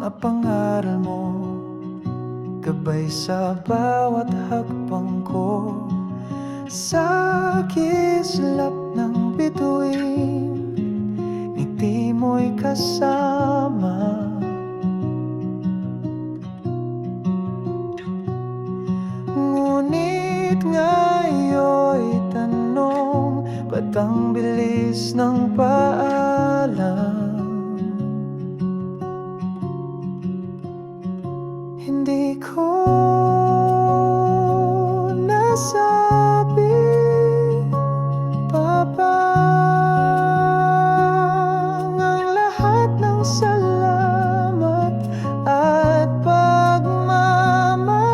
mga pangaral mo, gabay sa bawat hakbang ko. Sa kislap ng bituin, ngiti mo'y kasama. Ngunit ngayon'y tanong, ba't ang bilis ng paalam? Hindi ko nasabi pa bang ang lahat ng salamat at pagmamahal?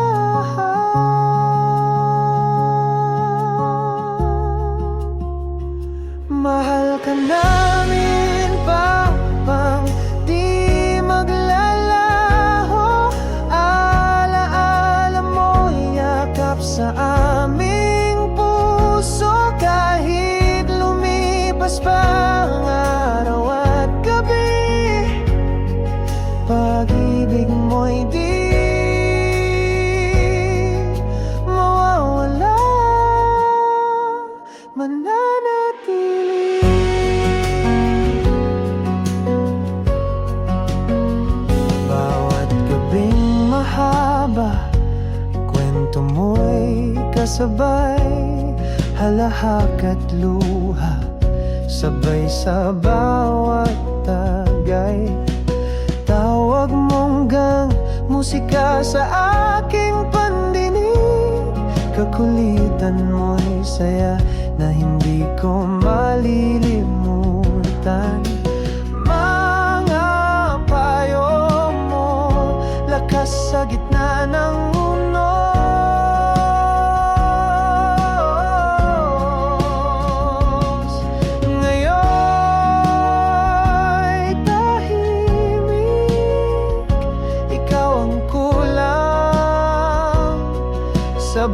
Mahal ka namin pa bang di maglalaho? Alaala mo'y yakap sa aming puso, kahit lumipas pa ang araw at gabi. Pag-ibig mo'y di mawawala, mananatili. Bawat gabing mahaba, kwento mo'y kasabay, halahak at luha, sabay sa bawat tagay. Tawag mong gang musika sa aking pandinig, kakulitan mo'y saya na hindi ko malilimutan. Mga payo mo, lakas sa gitna ng unos. Ngayon'y tahimik, ikaw ang kulang sa